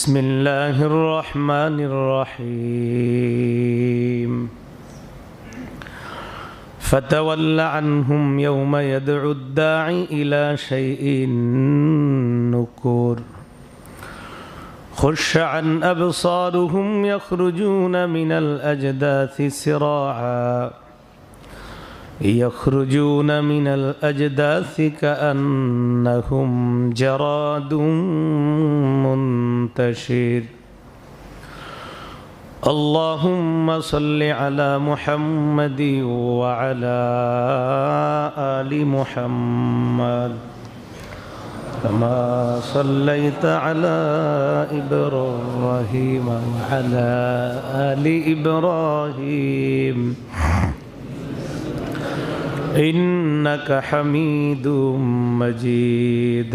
بسم الله الرحمن الرحيم فتول عنهم يوم يدعو الداعي إلى شيء نكور خش عن أبصارهم يخرجون من الأجداث كأنهم جراد منتشر اللهم صل على محمد وعلى آل محمد كما صليت على إبراهيم وعلى آل إبراهيم إنك حميد مجيد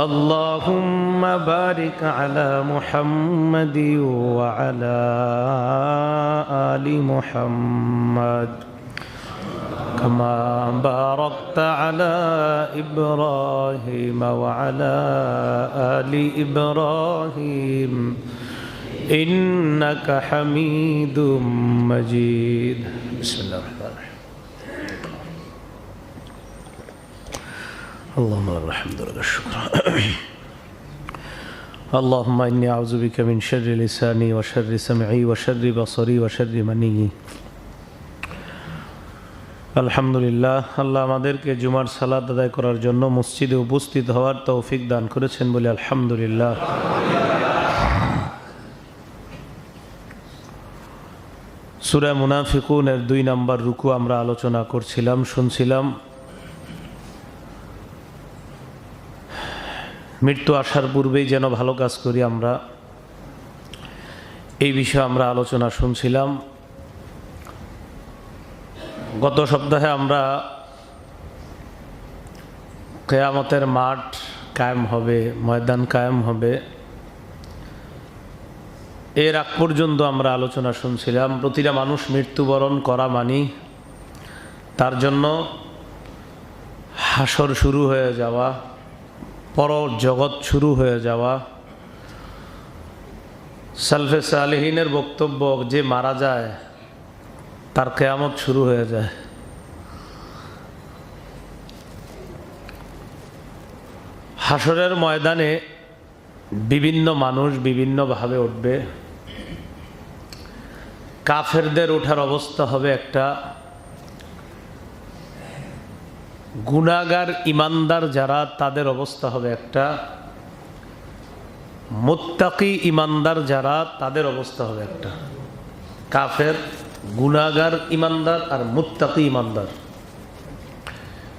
اللهم بارك على محمد وعلى آل محمد كما باركت على إبراهيم وعلى آل إبراهيم إنك حميد مجيد بسم الله الرحمن الرحيم اللهم لك الحمد ولك الشكر اللهم إني أعوذ بك من شر لساني وشر سمعي وشر بصري وشر مني আলহামদুলিল্লাহ আল্লাহ আমাদেরকে জুমার সালাত আদায় করার জন্য মসজিদে উপস্থিত হওয়ার তৌফিক দান করেছেন বলে আলহামদুলিল্লাহ। সূরা মুনাফিকুনের 2 নম্বর রুকু আমরা আলোচনা করছিলাম, শুনছিলাম। মৃত্যু আসার পূর্বেই যেন ভালো কাজ করি আমরা, এই বিষয়ে আমরা আলোচনা শুনছিলাম। গত সপ্তাহে আমরা কিয়ামতের মাঠ কায়েম হবে, ময়দান কায়েম হবে, এর আগ পর্যন্ত আমরা আলোচনা শুনছিলাম। প্রতিটা মানুষ মৃত্যুবরণ করা মানি তার জন্য হাসর শুরু হয়ে যাওয়া, পর জগৎ শুরু হয়ে যাওয়া। সালফে সালেহিনের বক্তব্য, যে মারা যায় তার কিয়ামত শুরু হয়ে যায়। হাসরের ময়দানে বিভিন্ন মানুষ বিভিন্নভাবে উঠবে। কাফেরদের ওঠার অবস্থা হবে একটা, গুনাহগার ইমানদার যারা তাদের অবস্থা হবে একটা, মুত্তাকি ইমানদার যারা তাদের অবস্থা হবে একটা। কাফের, গুনাহগার ইমানদার আর মুত্তাকি ইমানদার।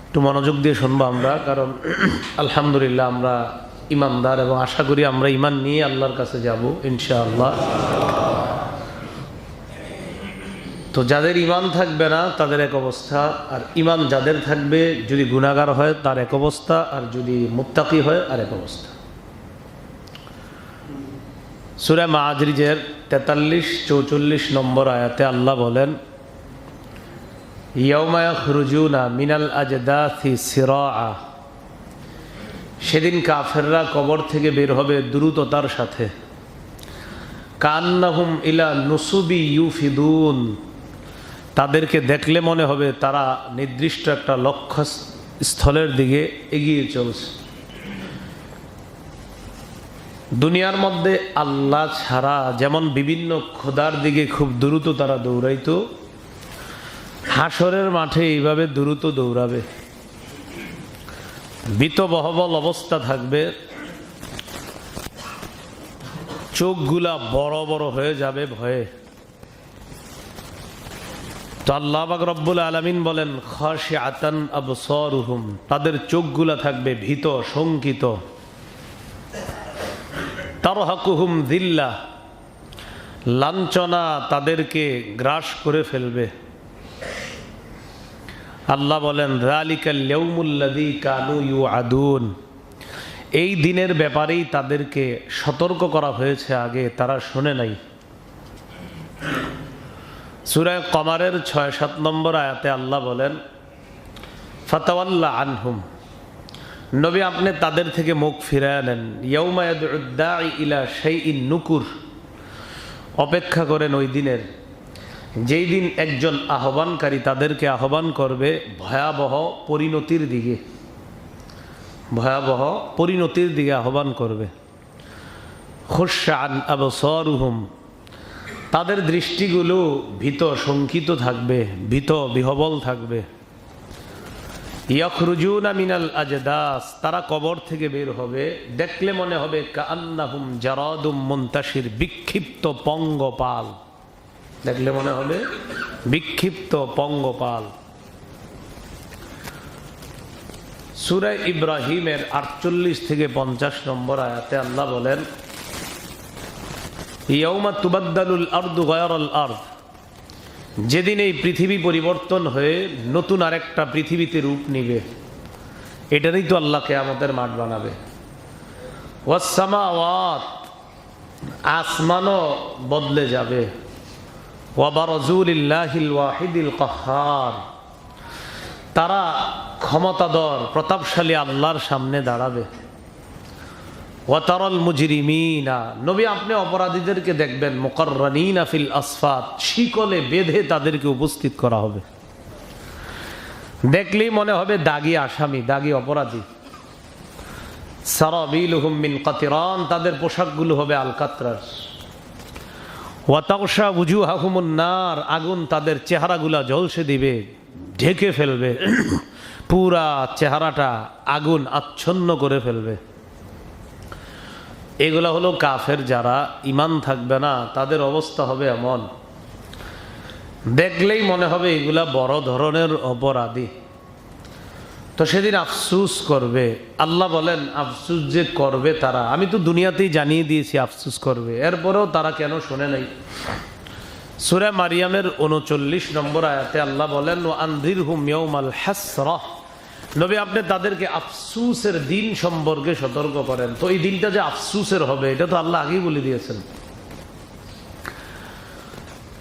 একটু মনোযোগ দিয়ে শুনবো আমরা, কারণ আলহামদুলিল্লাহ আমরা ইমানদার এবং আশা করি আমরা ইমান নিয়ে আল্লাহর কাছে যাব ইনশাআল্লাহ। তো যাদের ইমান থাকবে না তাদের এক অবস্থা, আর ইমান যাদের থাকবে যদি গুনাহগার হয় তার এক অবস্থা, আর যদি মুত্তাকি হয় আর এক অবস্থা। সূরা মাআরিজের 43-44 নম্বর আয়াতে আল্লাহ বলেন, ইয়াউমা ইয়াখরুজুনা মিনাল আজদাথি সিরাআ, সেদিন কাফেররা কবর থেকে বের হবে দ্রুততার সাথে। কান্নাহুম ইলা নুসুবি ইউফিদুন, তাদেরকে দেখলে মনে হবে তারা নির্দিষ্ট একটা লক্ষ্য স্থলের দিকে এগিয়ে চলছে। দুনিয়ার মধ্যে আল্লাহ ছাড়া যেমন বিভিন্ন খোদার দিকে খুব দ্রুত তারা দৌড়াইতো, হাসরের মাঠে এইভাবে দ্রুত দৌড়াবে। ভীতবহবল অবস্থা থাকবে, চোখগুলা বড় বড় হয়ে যাবে ভয়ে। তো আল্লাহ পাক রব্বুল আলামিন বলেন, খাশিআতান আবসারুহুম, তাদের চোখগুলা থাকবে ভীত শঙ্কিত। তারহাকুহুম যিল্লাহ, লাঞ্ছনা তাদেরকে গ্রাস করে ফেলবে। আল্লাহ বলেন, যালিকাল ইয়াউমুল্লাযী কানু ইউআদুন, এই দিনের ব্যাপারেই তাদেরকে সতর্ক করা হয়েছে আগে, তারা শোনে নাই। সূরা কমারের 6-7 নম্বর আয়াতে আল্লাহ বলেন, ফাতাওয়াল্লা আনহুম, নবী আপনি তাদের থেকে মুখ ফিরায় নেন। ইয়াউমা ইয়াদউদ দাঈ ইলা শাইইন নুকুর, অপেক্ষা করেন ওই দিনের, যেই দিন একজন আহ্বানকারী তাদেরকে আহ্বান করবে ভয়াবহ পরিণতির দিকে, ভয়াবহ পরিণতির দিকে আহ্বান করবে। খুশশা আন আবসারুহুম, তাদের দৃষ্টিগুলো ভীত শঙ্কিত থাকবে, ভীত বিহবল থাকবে। ইয়াখরুজুনা মিনাল আজদাস, তারা কবর থেকে বের হবে, দেখলে মনে হবে কাআন্নাহুম জারাদুম মুনতাশির, বিক্ষিপ্ত পঙ্গপাল, দেখলে মনে হবে বিক্ষিপ্ত পঙ্গপাল। সূরা ইব্রাহিমের 48 থেকে 50 নম্বর আয়াতে আল্লাহ বলেন, ইয়াউমা তুবাদ্দালুল আরদু গায়রাল আরদ, যেদিন এই পৃথিবী পরিবর্তন হয়ে নতুন আরেকটা পৃথিবীতে রূপ নিবে, এটারই তো আল্লাহ কিয়ামতের মাঠ বানাবে। ওয়াস সামাওয়াত, আসমানও বদলে যাবে। ওয়া বারাজু লিল্লাহিল ওয়াহিদিল কাহ্হার, তারা ক্ষমতাধর প্রতাপশালী আল্লাহর সামনে দাঁড়াবে। ওয়াতারাল মুজরিমিনা, নবী আপনি অপরাধীদেরকে দেখবেন মুকাররানিনা ফিল আসফাত, শিকলে বেঁধে তাদেরকে উপস্থিত করা হবে। দেখলেই মনে হবে দাগী আসামি, দাগী অপরাধী। সারাবিলুহুম মিন কাতিরান, তাদের পোশাকগুলো হবে আলকাতরার। ওয়া তাগশা উজুহাহুমুন নার, আগুন তাদের চেহারাগুলা ঝলসে দিবে, ঢেকে ফেলবে, পুরা চেহারাটা আগুন আচ্ছন্ন করে ফেলবে। এগুলা হলো কাফের, যারা ঈমান থাকবে না তাদের অবস্থা হবে এমন, দেখলেই মনে হবে এগুলা বড় ধরনের অপরাধী। তো সেদিন আফসুস করবে। আল্লাহ বলেন আফসুস যে করবে তারা, আমি তো দুনিয়াতেই জানিয়ে দিয়েছি আফসুস করবে, এরপরেও তারা কেন শোনে নাই? সূরা মারিয়ামের 39 নম্বর আয়াতে আল্লাহ বলেন, ওয়া আনযিরহুম ইয়াউমাল হাসরাহ, নবী আপনি তাদেরকে আফসুসের দিন সম্পর্কে সতর্ক করেন। তো এই দিনটা যে আফসুসের হবে এটা তো আল্লাহ আগেই বলে দিয়েছেন।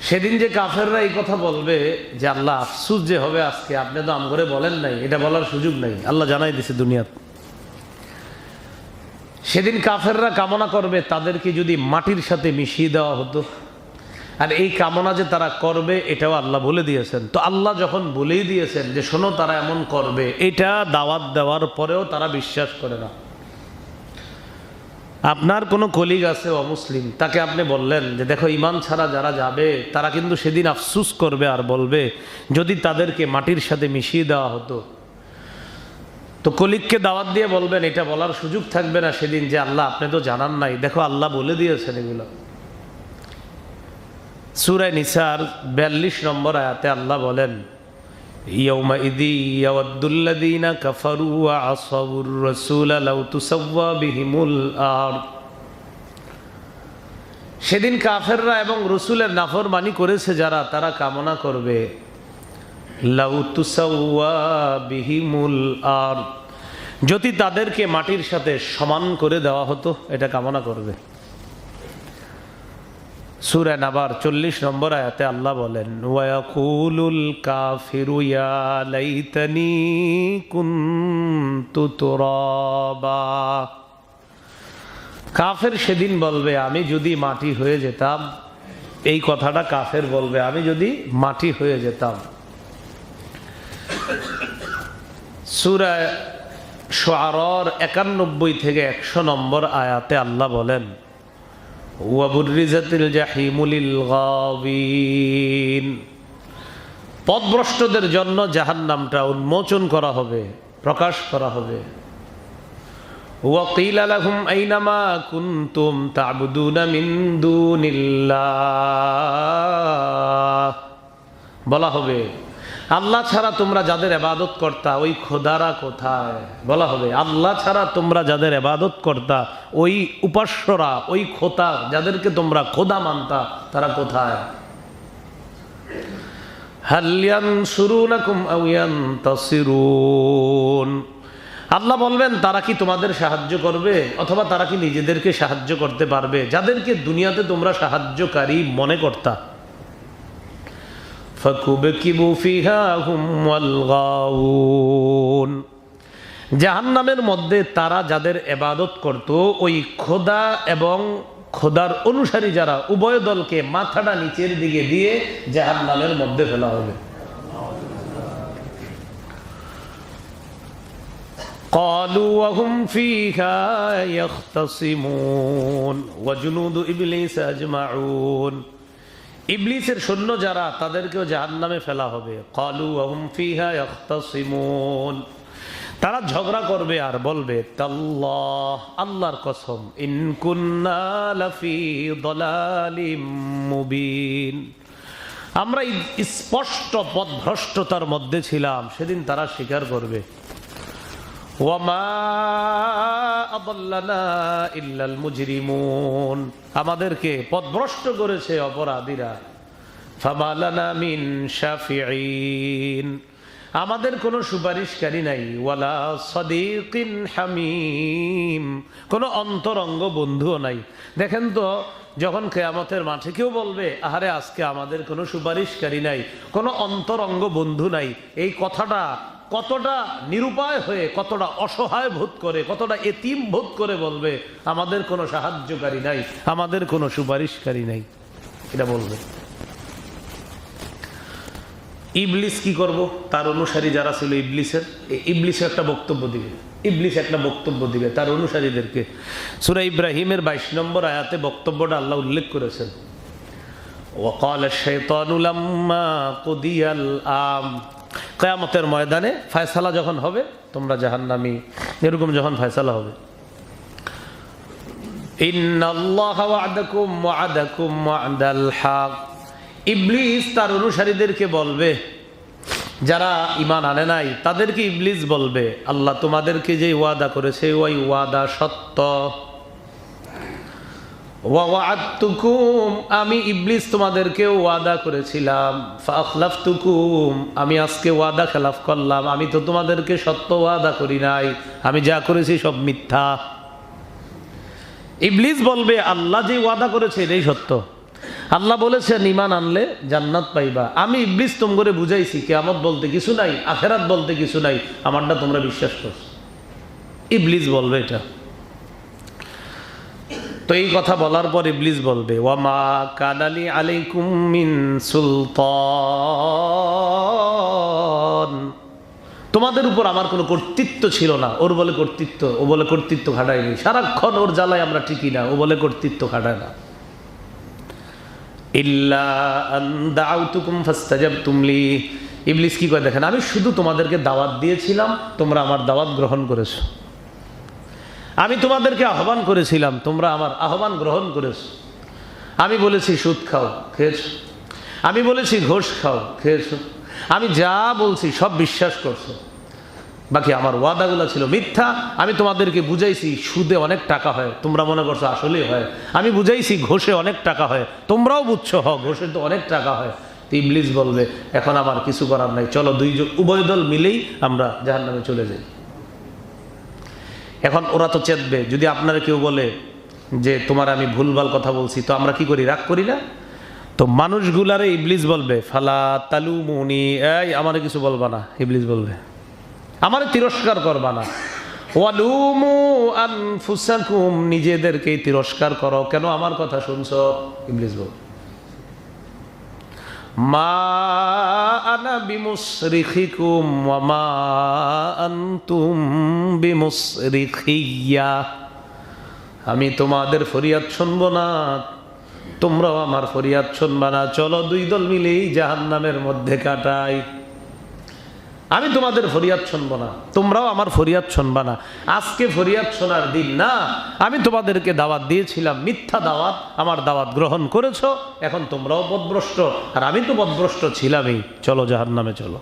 সেদিন যে কাফেররা এই কথা বলবে যে আল্লাহ আফসুস যে হবে আজকে, আপনি তো আম করে বলেন নাই, এটা বলার সুযোগ নাই, আল্লাহ জানাই দিছে দুনিয়াত। সেদিন কাফেররা কামনা করবে তাদেরকে যদি মাটির সাথে মিশিয়ে দেওয়া হতো, আর এই কামনা যে তারা করবে এটাও আল্লাহ বলে দিয়েছেন। তো আল্লাহ যখন বলেই দিয়েছেন যে শোনো তারা এমন করবে, এটা দাওয়াত দেওয়ার পরেও তারা বিশ্বাস করে না। আপনার কোনো কলিগ আছে অমুসলিম, তাকে আপনি বললেন যে দেখো ঈমান ছাড়া যারা যাবে তারা কিন্তু সেদিন আফসুস করবে আর বলবে যদি তাদেরকে মাটির সাথে মিশিয়ে দেওয়া হতো। তো কলিগকে দাওয়াত দিয়ে বলবেন, এটা বলার সুযোগ থাকবে না সেদিন যে আল্লাহ আপনি তো জানান নাই, দেখো আল্লাহ বলে দিয়েছেন এগুলো। সূরা নিসার 42 নম্বর আয়াতে আল্লাহ বলেন, ইয়াউমাইযি ইয়াওয়াদ্দুল্লাযীনা কাফারু ওয়া আসাবুর রাসূলা লাউ তুসাওয়া বিহিমুল আরদ, সেদিন কাফেররা এবং রাসূলের নাফরমানি করেছে যারা, তারা কামনা করবে লাউ তুসাওয়া বিহিমুল আরদ, যদি তাদেরকে মাটির সাথে সমান করে দেওয়া হতো, এটা কামনা করবে। সূরা নাবার 40 নম্বর আয়াতে আল্লাহ বলেন, ওয়া ইয়াকুলুল কাফিরু ইয়া লাইতানি কুনতু তুরাবা, কাফের সেদিন বলবে আমি যদি মাটি হয়ে যেতাম। এই কথাটা কাফের বলবে, আমি যদি মাটি হয়ে যেতাম। সূরা শুআরার 91 থেকে 100 নম্বর আয়াতে আল্লাহ বলেন, ওয়াবুররিজাতিল জাহিমু লিল গাবিন, পথভ্রষ্টদের জন্য জাহান্নামটা উন্মোচন করা হবে, প্রকাশ করা হবে। ওয়াকিলা লাহুম আইনামা কুনতুম তা'বুদুনা মিন দুনিল্লাহ, বলা হবে আল্লাহ ছাড়া তোমরা যাদের ইবাদত করতা ওই খোদারা কোথায়? বলা হবে আল্লাহ ছাড়া তোমরা যাদের ইবাদত করতা, ওই উপাস্যরা, ওই খোদা যাদেরকে তোমরা খোদা মানতা, তারা কোথায়? হাল ইয়ানসুরুনাকুম আও ইয়ানতাসিরুন, আল্লাহ বলবেন তারা কি তোমাদের সাহায্য করবে অথবা তারা কি নিজেদেরকে সাহায্য করতে পারবে, যাদেরকে দুনিয়াতে তোমরা সাহায্যকারী মনে করতা। ফাকুবকিবু ফিহা হুম ওয়াল গাউন, জাহান্নামের মধ্যে তারা যাদের ইবাদত করত ওই খোদা এবং খোদার অনুসারী যারা উভয় দলকে মাথাটা নিচের দিকে দিয়ে জাহান্নামের মধ্যে ফেলা হবে। قالوا وهم فيها يختصمون وجنود إبليس أجمعون ইবলিসের সৈন্য যারা তাদেরকেও জাহান্নামে ফেলা হবে। قالوا وهم فيها يختصمون তারা ঝগড়া করবে আর বলবে তাল্লাহ আল্লাহর কসম ইন কুন্না লাফি দালালিম মুবিন আমরা স্পষ্ট পথভ্রষ্টতার মধ্যে ছিলাম। সেদিন তারা স্বীকার করবে ওয়ামা আদাল্লানা ইল্লাল মুজরিমুন আমাদেরকে পথভ্রষ্ট করেছে অপরাধীরা। ফামা লানা মিন শাফিঈন আমাদের কোনো সুপারিশকারী নাই। ওয়ালা সাদিকিন হামিম কোনো অন্তরঙ্গ বন্ধুও নাই। দেখেন তো যখন কিয়ামতের মাঠে কেউ বলবে আহারে আজকে আমাদের কোনো সুপারিশকারী নাই, কোনো অন্তরঙ্গ বন্ধু নাই, এই কথাটা কতটা নিরুপায় হয়ে, কতটা অসহায় বোধ করে, কতটা এতিম বোধ করে বলবে আমাদের কোনো সাহায্যকারী নাই, আমাদের কোনো সুপারিশকারী নাই, এটা বলবে। ইবলিস কি করব? তার অনুসারী যারা ছিল ইবলিসের একটা বক্তব্য দিবে। ইবলিস একটা বক্তব্য দিবে তার অনুসারীদেরকে। সূরা ইব্রাহিমের 22 নম্বর আয়াতে বক্তব্যটা আল্লাহ উল্লেখ করেছেন। ওয়াকাল আশ-শাইতানু লাম্মা কুদিয়াল আম কিয়ামতের ময়দানে ফয়সালা যখন হবে তোমরা জাহান্নামী, এরকম যখন ফয়সালা হবে, ইন্নাল্লাহা ওয়া'দাকুম ওয়া'দাকুম ওয়া'দাল হক ইবলিস তার অনুসারীদেরকে বলবে, যারা ঈমান আনে নাই তাদেরকে ইবলিস বলবে আল্লাহ তোমাদেরকে যে ওয়াদা করেছে ওই ওয়াদা সত্য। ওয়া ওয়া'আদতুকুম আমি ইবলিস তোমাদেরকে ওয়াদা করেছিলাম। ফাআখলাফতুকুম আমি আজকে ওয়াদা খেলাফ করলাম। আমি তো তোমাদেরকে সত্য ওয়াদা করি নাই, আমি যা করেছি সব মিথ্যা। ইবলিস বলবে আল্লাহ যে ওয়াদা করেছে এটাই সত্য। আল্লাহ বলেছেন ঈমান আনলে জান্নাত পাইবা। আমি ইবলিস তোমরে বুঝাইছি কিয়ামত বলতে কিছু নাই, আখিরাত বলতে কিছু নাই, আমারটা তোমরা বিশ্বাস করছো। ইবলিস বলবে এটা। তো এই কথা বলার পর ইবলিস বলবে ওয়ামা কানালি আলাইকুম মিন সুলতান তোমাদের উপর আমার কোনো কর্তৃত্ব ছিল না। ওর বলে কর্তৃত্ব, ও বলে কর্তৃত্ব খাটায়নি। সারাক্ষণ ওর জ্বালায় আমরা ঠিকই না, ও বলে কর্তৃত্ব খাটায় না। ইল্লা আন দাউতুকুম ফাস্তাজাবতুম লি ইবলিস কি করে দেখেন, আমি শুধু তোমাদেরকে দাওয়াত দিয়েছিলাম, তোমরা আমার দাওয়াত গ্রহণ করেছো। আমি তোমাদেরকে আহ্বান করেছিলাম, তোমরা আমার আহ্বান গ্রহণ করেছো। আমি বলেছি সুদ খাও, খেয়েছো। আমি বলেছি ঘোষ খাও, খেয়েছো। আমি যা বলছি সব বিশ্বাস করছো। বাকি আমার ওয়াদাগুলো ছিল মিথ্যা। আমি তোমাদেরকে বুঝাইছি সুদে অনেক টাকা হয়, তোমরা মনে করছো আসলেই হয়। আমি বুঝাইছি ঘোষে অনেক টাকা হয়, তোমরাও বুঝছো ঘোষে তো অনেক টাকা হয়। তো ইবলিস বলবে এখন আমার কিছু করার নাই, চলো উভয় দল মিলেই আমরা জাহান্নামে চলে যাই। এখন ওরা তো চেতবে, যদি আপনারা কেউ বলে যে তোমার আমি ভুলভাল কথা বলছি, তো আমরা কি করি, রাগ করি না? তো মানুষগুলারে ইবলিস বলবে ফালা তালুমুনি, এই আমারে কিছু বলবা না। ইবলিস বলবে আমারে তিরস্কার করবা না। ওয়ালুমু আনফুসাকুম নিজেদেরকেই তিরস্কার করো, কেন আমার কথা শুনছো? ইবলিস বলবে মা আনা বিমুসরিখিকুম ওয়া মা আনতুম বিমুসরিখিয়া আমি তোমাদের ফরিয়াদ শুনবো না, তোমরাও আমার ফরিয়াদ শুনবা না। চলো দুই দল মিলেই জাহান্নামের মধ্যে কাটাই। আমি তোমাদের ফরিয়াদ শুনবো না, তোমরাও আমার ফরিয়াদ শুনবা না। আজকে ফরিয়াদ শোনার দিন না। আমি তোমাদেরকে দাওয়াত দিয়েছিলাম, মিথ্যা দাওয়াত, আমার দাওয়াত গ্রহণ করেছো, এখন তোমরাও পথভ্রষ্ট, আর আমি তো পথভ্রষ্ট ছিলামই। চলো জাহান্নামে চলো।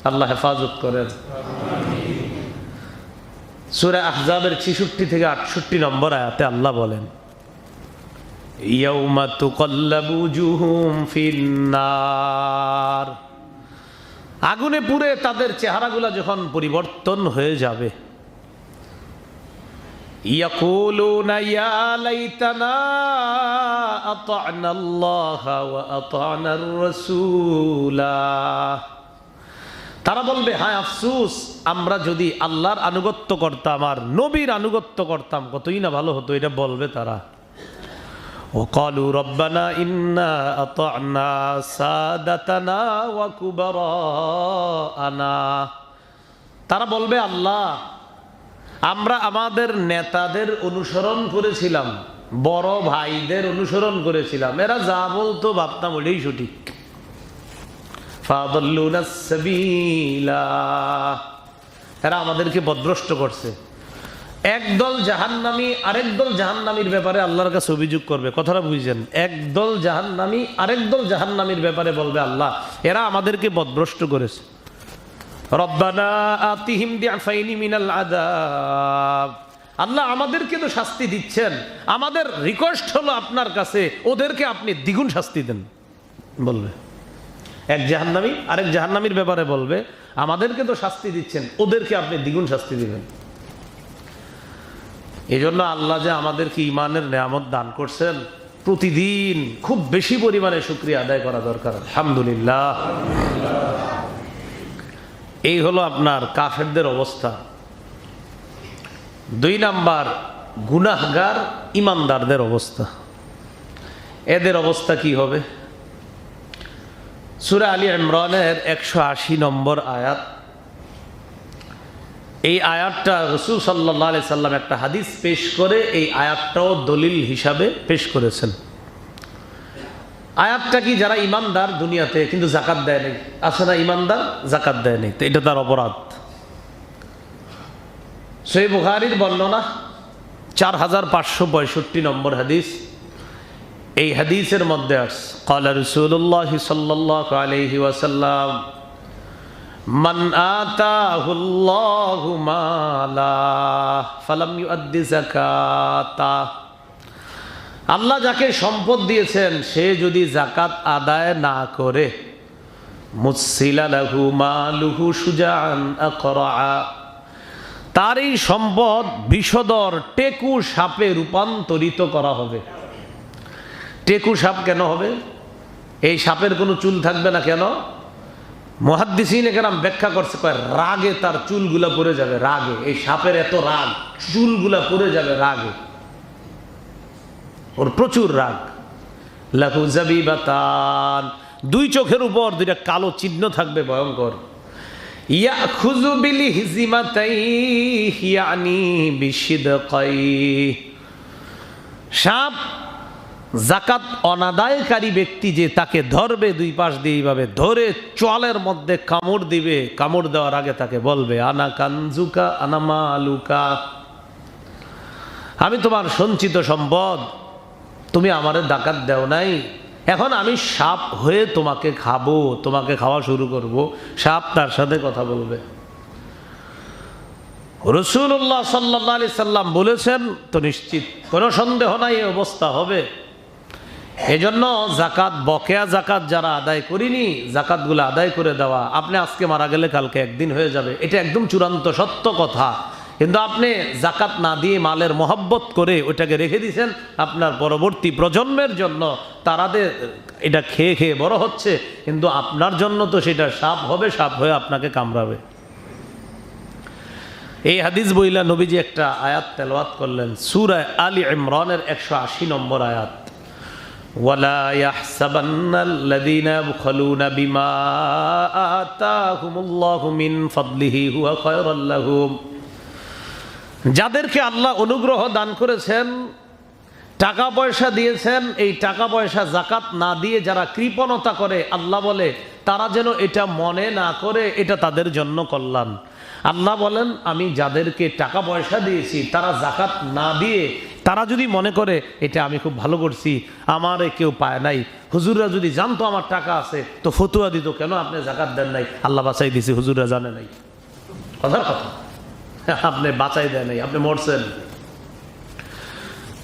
আল্লাহ হেফাজত করেন। সূরা আহজাবের 66 থেকে 68 নম্বর আয়াতে আল্লাহ বলেন ইয়াউমা তুকাল্লাবু উজুহুম ফিন্নার আগুনে পুড়ে তাদের চেহারাগুলো যখন পরিবর্তন হয়ে যাবে, ইয়াকুলুনা ইয়া লাইতানা আতা'না আল্লাহ ওয়া আতা'নার রাসূলা তারা বলবে, হায় আফসুস, আমরা যদি আল্লাহর আনুগত্য করতাম আর নবীর আনুগত্য করতাম কতই না ভালো হতো, এটা বলবে তারা। وقالوا ربنا إنا أطعنا سادتنا وكبراءنا, তারা বলবে, আল্লাহ, আমরা আমাদের নেতাদের অনুসরণ করেছিলাম, বড় ভাইদের অনুসরণ করেছিলাম, এরা যা বলতো ভাবতাম ওটাই সঠিক। ফাদাল্লুনা সাবিলা, এরা আমাদেরকে পথভ্রষ্ট করছে। একদল জাহান্নামী আরেকদল জাহান্নামীর ব্যাপারে আল্লাহর কাছে অভিযোগ করবে, কথাটা বুঝছেন? একদল জাহান্নামী আরেকদল জাহান্নামীর ব্যাপারে বলবে, আল্লাহ, এরা আমাদেরকে পথভ্রষ্ট করেছে। রব্বানা আতিহিম দিআফাইনি মিনাল আযাব, আল্লাহ আমাদেরকে তো শাস্তি দিচ্ছেন, আমাদের রিকোয়েস্ট হলো আপনার কাছে ওদেরকে আপনি দ্বিগুণ শাস্তি দেন। বলবে এক জাহান্নামী আরেক জাহান্নামীর ব্যাপারে বলবে, আমাদেরকে তো শাস্তি দিচ্ছেন, ওদেরকে আপনি দ্বিগুণ শাস্তি দিবেন। এই জন্য আল্লাহ যে আমাদেরকে ঈমানের নেয়ামত দান করছেন, প্রতিদিন খুব বেশি পরিমাণে শুকরিয়া আদায় করা দরকার। আলহামদুলিল্লাহ। এই হলো আপনার কাফেরদের অবস্থা। 2 নাম্বার, গুনাহগার ইমানদারদের অবস্থা। এদের অবস্থা কি হবে? সূরা আলী ইমরানের 180 নম্বর আয়াত। এই আয়াতটা রাসূল সাল্লাল্লাহু আলাইহি সাল্লাম একটা হাদিস পেশ করে এই আয়াতটাও দলিল হিসাবে পেশ করেছেন। আয়াতটা কি? যারা ইমানদার দুনিয়াতে কিন্তু যাকাত দেয় নাই, আছে না ইমানদার যাকাত দেয় নাই, তো এটা তার অপরাধ। সহিহ বুখারীর বর্ণনা 4565 নম্বর হাদিস। এই হাদিসের মধ্যে আছে, ক্বালা রাসূলুল্লাহ সাল্লাল্লাহু আলাইহি ওয়াসাল্লাম, মান আতাহুল্লাহু মালা ফালাম ইউআদ্দি যাকাতা, আল্লাহ যাকে সম্পদ দিয়েছেন সে যদি যাকাত আদায় না করে, মুসিলা লাহু মালুহু শুজাআন আকরা, তার এই সম্পদ বিষধর টেকু সাপে রূপান্তরিত করা হবে। টেকু সাপ কেন হবে? এই সাপের কোনো চুল থাকবে না কেন? মুহাদ্দিসিনে কেরাম ব্যাখ্যা করছে, কয় রাগে তার চুলগুলা পড়ে যাবে, রাগে। এই সাপের এত রাগ, চুলগুলা পড়ে যাবে রাগে, ওর প্রচুর রাগ। লাহু জাবিবাতান, 2 চোখের উপর 2টা কালো চিহ্ন থাকবে ভয়ঙ্কর। ইয়াখুযু বিল হিজিমাতাইহি ইয়ানি বিশিদকাই, সাপ যাকাত অনাদায়কারী ব্যক্তি যে তাকে ধরবে, 2 পাশ দিয়ে এইভাবে ধরে চোয়ালের মধ্যে কামড় দিবে, কামড় দেওয়ার আগে তাকে বলবে, আনা কানজুকা আনা মালুকা, আমি তোমার সঞ্চিত সম্পদ, তুমি আমারে যাকাত দাও নাই, এখন আমি সাপ হয়ে তোমাকে খাবো, তোমাকে খাওয়া শুরু করব। সাপ তার সাথে কথা বলবে। রাসূলুল্লাহ সাল্লাল্লাহু আলাইহি সাল্লাম বলেছেন তো নিশ্চিত, কোনো সন্দেহ নাই এই অবস্থা হবে। এজন্য যাকাত, বকেয়া যাকাত যারা আদায় করিনি, যাকাতগুলো আদায় করে দেওয়া। আপনি আজকে মারা গেলে কালকে একদিন হয়ে যাবে, এটা একদম চূড়ান্ত সত্য কথা। কিন্তু আপনি যাকাত না দিয়ে মালের মহব্বত করে ওটাকে রেখে দিয়েছেন আপনার পরবর্তী প্রজন্মের জন্য, তারাদের এটা খেয়ে খেয়ে বড় হচ্ছে, কিন্তু আপনার জন্য তো সেটা সাপ হবে, সাপ হয়ে আপনাকে কামড়াবে। এই হাদিস বইলা নবীজি একটা আয়াত তেলাওয়াত করলেন, সূরা আলী ইমরানের 180 নম্বর আয়াত। ওয়ালা ইয়াহসাবান্নাল্লাযীনা ইয়াবখালুনা বিমা আতাহুমুল্লাহু মিন ফাদলিহি হুয়া খায়রাল লাহুম, যাদেরকে আল্লাহ অনুগ্রহ দান করেছেন, টাকা পয়সা দিয়েছেন, এই টাকা পয়সা যাকাত না দিয়ে যারা কৃপণতা করে, আল্লাহ বলে তারা যেন এটা মনে না করে এটা তাদের জন্য কল্যাণ। আল্লাহ বলেন, আমি যাদেরকে টাকা পয়সা দিয়েছি তারা যাকাত না দিয়ে তারা যদি মনে করে এটা আমি খুব ভালো করছি, আমারে কেউ পায় নাই, হুজুররা যদি জানতো আমার টাকা আছে তো ফতুয়া দিত, কেন আপনি যাকাত দেন নাই, আল্লাহ বাঁচাই দিয়েছে, হুজুররা জানে নাই। কথার কথা, আপনি বাঁচাই দেয় নাই, আপনি মরছেন।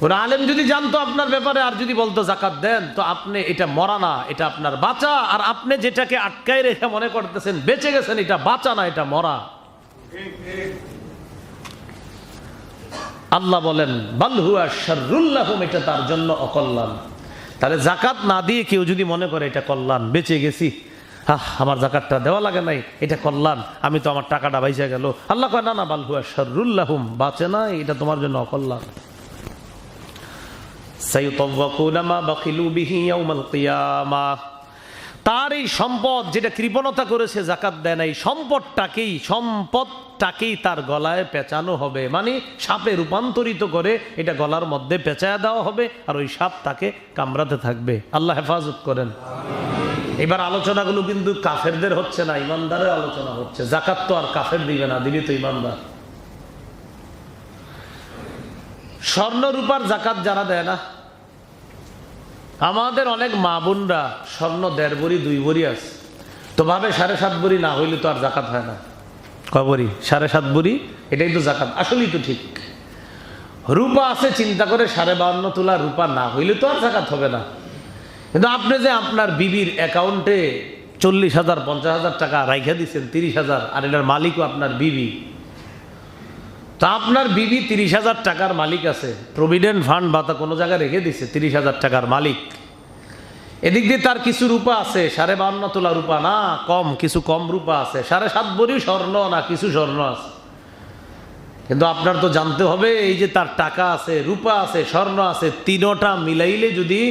ওরা আলেম যদি জানতো আপনার ব্যাপারে আর যদি বলতো যাকাত দেন, তো আপনি এটা মরা না, এটা আপনার বাঁচা। আর আপনি যেটাকে আটকায় রেখে মনে করতেছেন বেঁচে গেছেন, এটা বাঁচা না, এটা মরা। আল্লাহ বলেন বাল হুয়া শাররুল লাহুম, এটা তার জন্য অকল্যাণ। তাহলে যাকাত না দিয়ে কেউ যদি মনে করে এটা কল্যাণ, বেঁচে গেছি, আমার জাকাতটা দেওয়া লাগে নাই, এটা করলাম, আমি তো আমার টাকাটা বাইসা গেল। আল্লাহ কয় না না, বাল হুয়া শাররুল লাহুম, বাঁচে না, এটা তোমার জন্য অকল্যাণ। সায়ুতাওয়াকুনা মা বাখিলু বিহি ইয়াউমাল কিয়ামাহ, তার এই সম্পদ যেটা কৃপণতা করেছে, জাকাত দেয় নাই, সম্পদটাকেই তার গলায় পেঁচানো হবে, মানে সাপে রূপান্তরিত করে এটা গলার মধ্যে পেঁচায়া দেওয়া হবে, আর ওই সাপ তাকে কামড়াতে থাকবে। আল্লাহ হেফাজত করেন। এবার আলোচনাগুলো কিন্তু কাফেরদের হচ্ছে না, ইমানদারের আলোচনা হচ্ছে। জাকাত তো আর কাফের দিবে না, দিবি তো ইমানদার। স্বর্ণ রূপার জাকাত যারা দেয় না, আমাদের অনেক মা বোনরা স্বর্ণ 1.5 ভরি 2 ভরি আছে, তো ভাবে 7.5 ভরি না হইলে তো আর জাকাত হয় না। কয় ভরি? 7.5 ভরি, এটাই তো জাকাত। আসলেই তো ঠিক। রূপা আছে, চিন্তা করে 52.5 তোলা রূপা না হইলে তো আর জাকাত হবে না। কিন্তু আপনি যে আপনার বিবির অ্যাকাউন্টে 40,000 50,000 টাকা রাইখা দিচ্ছেন, 30,000, আর এটার মালিকও আপনার বিবি, তা আপনার বিবি 30,000 টাকার মালিক আছে, প্রভিডেন্ট ফান্ড বা তা কোনো জায়গায় রেখে দিচ্ছে, 30,000 টাকার মালিক। এদিক দিয়ে তার কিছু রূপা আছে, 52.5 তোলা রূপা না, কম কিছু কম রূপা আছে, 7.5 ভরি স্বর্ণ না, কিছু স্বর্ণ আছে। কিন্তু আপনার তো জানতে হবে, এই যে তার টাকা আছে, রূপা আছে, স্বর্ণ আছে, তিনোটা মিলাইলে যদি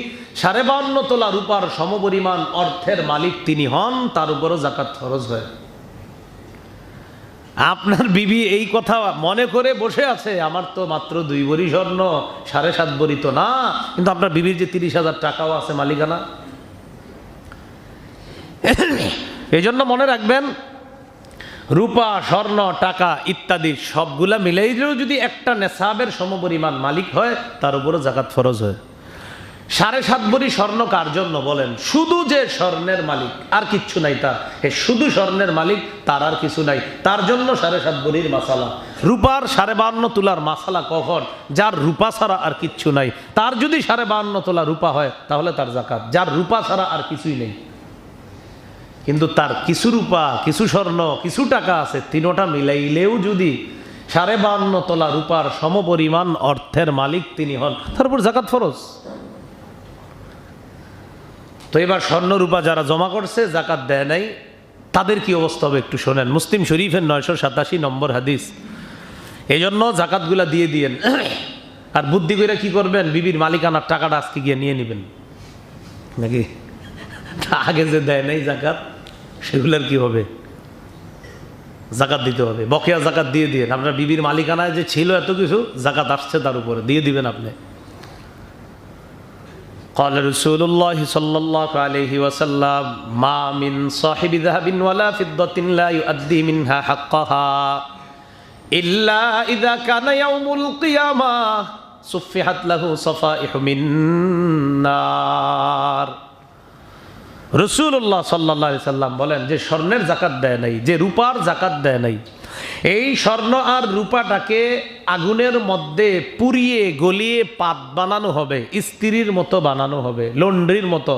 52.5 তোলা রূপার সমপরিমাণ অর্থের মালিক তিনি হন, তার উপরও জাকাত ফরজ হয়। আপনার বিবি এই কথা মনে করে বসে আছে, আমার তো মাত্র 2 ভরি স্বর্ণ, 7.5 ভরি তো না, কিন্তু আপনার বিবির যে 30,000 টাকাও আছে মালিকানা। এই জন্য মনে রাখবেন, রূপা, স্বর্ণ, টাকা ইত্যাদি সবগুলা মিলাইলেও যদি একটা নেশাবের সমপরিমাণ মালিক হয়, তার উপরও জাকাত ফরজ হয়। 7.5 ভরি স্বর্ণ কার জন্য বলেন? শুধু যে স্বর্ণের মালিক, আর কিচ্ছু নাই তার, শুধু স্বর্ণের মালিক, তার আর কিছু নাই, তার জন্য 7.5 ভরির মাসালা। রূপার 52.5 তোলার মাসালা কখন? যার রূপা ছাড়া আর কিচ্ছু নাই, তার যদি 52.5 তোলা রূপা হয় তাহলে তার জাকাত, যার রূপা ছাড়া আর কিছুই নেই। কিন্তু তার কিছু রূপা, কিছু স্বর্ণ, কিছু টাকা আছে, তিনোটা মিলাইলেও যদি 52.5 তোলা রূপার সমপরিমাণ অর্থের মালিক তিনি হন, তার উপর জাকাত ফরজ। তো এবার স্বর্ণ রূপা যারা জমা করছে, জাকাত দেয় নাই, তাদের কি অবস্থা হবে একটু শোনেন। মুসলিম শরীফের 987 নম্বর হাদিস। এই জন্য জাকাতগুলা দিয়ে দিয়েন, আর বুদ্ধি করে কি করবেন, বিবির মালিকানার টাকাটা আজকে গিয়ে নিয়ে নেবেন নাকি। আগে যে দেয় নাই জাকাত, সেগুলোর কি হবে? জাকাত দিতে হবে, বকেয়া জাকাত দিয়ে দিয়েন। আপনার বিবির মালিকানায় যে ছিল এত কিছু, জাকাত আসছে তার উপরে, দিয়ে দিবেন আপনি। قال رسول الله صلى الله عليه وسلم ما من صاحب ذهب ولا فضة لا يؤدي منها حقها إلا إذا كان يوم القيامة صفحت له صفائح من نار। রাসূলুল্লাহ সাল্লাল্লাহু আলাইহি সাল্লাম বলেন, যে স্বর্ণের জাকাত দেয় নাই, যে রূপার জাকাত দেয় নাই, এই স্বর্ণ আর রূপাটাকে আগুনের মধ্যে পুড়িয়ে গলিয়ে পাত বানানো হবে, ইস্ত্রির মতো বানানো হবে, লন্ড্রির মতো,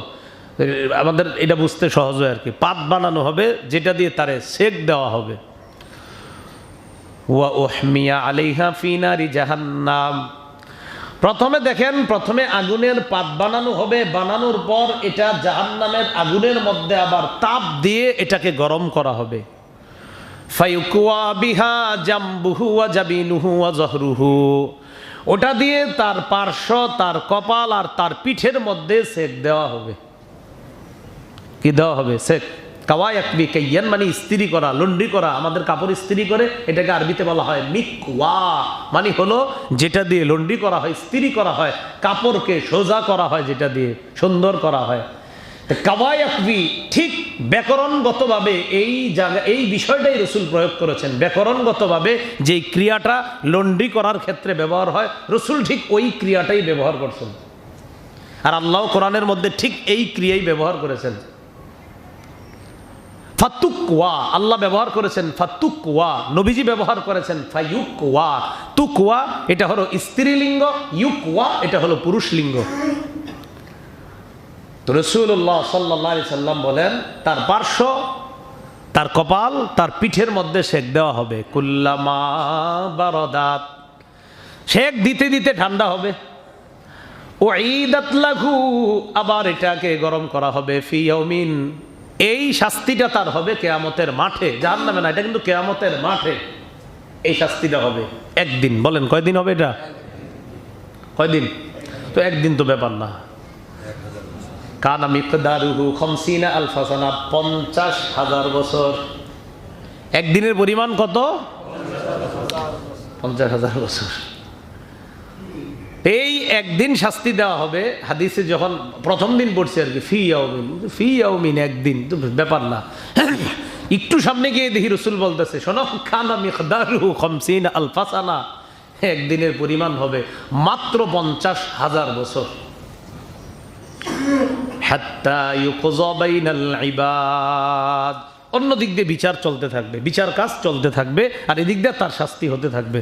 আমাদের এটা বুঝতে সহজ হয় আর কি। পাত বানানো হবে, যেটা দিয়ে তারে সেক দেওয়া হবে। ওয়া উহমিয়া আলাইহা ফি নারি জাহান্নাম। প্রথমে দেখেন, প্রথমে আগুনের পাত বানানো হবে, বানানোর পর এটা জাহান্নামের আগুনের মধ্যে আবার তাপ দিয়ে এটাকে গরম করা হবে। ফায়ুকওয়া বিহা জামবুহু ওয়া জাবিনুহু ওয়া যহরুহু, ওটা দিয়ে তার পার্শ্ব, তার কপাল আর তার পিঠের মধ্যে সেক দেওয়া হবে। কি দেওয়া হবে? সেক। কাওয়ায়াকবি কাইয়ান মানে ইস্ত্রি করা, লন্ড্রি করা। আমাদের কাপড় ইস্ত্রি করে, এটাকে আরবিতে বলা হয় মিকওয়া, মানে হলো যেটা দিয়ে লন্ড্রি করা হয়, ইস্ত্রি করা হয়, কাপড়কে সোজা করা হয়, যেটা দিয়ে সুন্দর করা হয়। কাওয়ায়াকবি ঠিক ব্যাকরণগতভাবে এই জায়গা, এই বিষয়টাই রাসূল প্রয়োগ করেছেন। ব্যাকরণগতভাবে যেই ক্রিয়াটা লন্ড্রি করার ক্ষেত্রে ব্যবহার হয়, রাসূল ঠিক ওই ক্রিয়াটাই ব্যবহার করছেন। আর আল্লাহ কোরআনের মধ্যে ঠিক এই ক্রিয়াই ব্যবহার করেছেন। ফাতুকওয়া আল্লাহ ব্যবহার করেছেন, ফাতুকওয়া নবীজি ব্যবহার করেছেন ফায়ুকওয়া। তুকওয়া এটা হলো স্ত্রীলিঙ্গ, ইউকওয়া এটা হলো পুরুষ লিঙ্গ। তো রাসূলুল্লাহ সাল্লাল্লাহু আলাইহি সাল্লাম বলেন, তার পার্শ্ব, তার কপাল, তার পিঠের মধ্যে সেক দেওয়া হবে। কুল্লামা বারাদাত, সেক দিতে দিতে ঠান্ডা হবে। উঈদাত লাহু, আবার এটাকে গরম করা হবে। ফি ইয়াউমিন, এই শাস্তিটা তার হবে কেয়ামতের মাঠে, জাহান্নামে না, এটা কিন্তু কেয়ামতের মাঠে এই শাস্তিটা হবে একদিন। বলেন কয়দিন হবে এটা? কয়দিন? তো একদিন তো ব্যাপার না। কানা মিকদারুহু 50 আলফা সানা, 50,000 বছর। একদিনের পরিমাণ কত? 50,000 বছর। এই একদিন শাস্তি দেওয়া হবে। হাদিসে যখন প্রথম দিন পড়ছে আর কি, ফি ইয়াউমিন, একদিন তো ব্যাপার না। একটু সামনে গিয়ে দেখি রসুল বলতেছে, শোনো, কানা মিকদারুহু 50 আলফা সানা, একদিনের পরিমাণ হবে মাত্র 50,000 বছর। হাত্তা ইউকযা বাইনাল ইবাদ, অন্য দিক দিয়ে বিচার চলতে থাকবে, বিচার কাজ চলতে থাকবে, আর এদিক দিয়ে তার শাস্তি হতে থাকবে।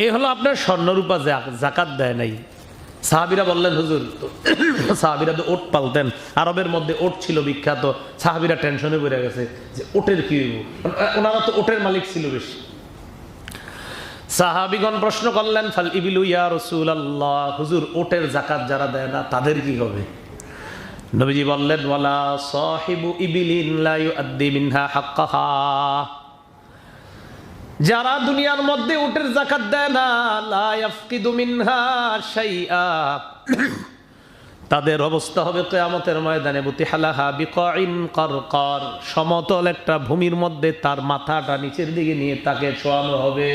এই হলো আপনার স্বর্ণরূপা জাকাত দেয় নাই। সাহাবীরা বললেন, হুজুর, সাহাবীরা তো ওট পালতেন, আরবের মধ্যে ওট ছিল বিখ্যাত। সাহাবীরা টেনশনে পড়ে গেছে যে ওটের কি হইব, ওনারা তো ওটের মালিক ছিল বেশি। সাহাবীগণ প্রশ্ন করলেন, ফাল ইবিলু ইয়া রাসূলুল্লাহ, হুজুর ওটের যাকাত যারা দেয় না তাদের কি হবে? নবীজি বললেন, ওয়ালা সাহিবু ইবিলিন লা ইউআদ্দি মিনহা হাক্কাহা, যারা দুনিয়ার মধ্যে উটের যাকাত দেয় না, লা ইয়াফকিদু মিনহা শাইআ, তাদের অবস্থা হবে কিয়ামতের ময়দানে বুতিহালাহা বিকাইন কারকার, সমতল একটা ভূমির মধ্যে তার মাথাটা নিচের দিকে নিয়ে তাকে শোয়ানো হবে।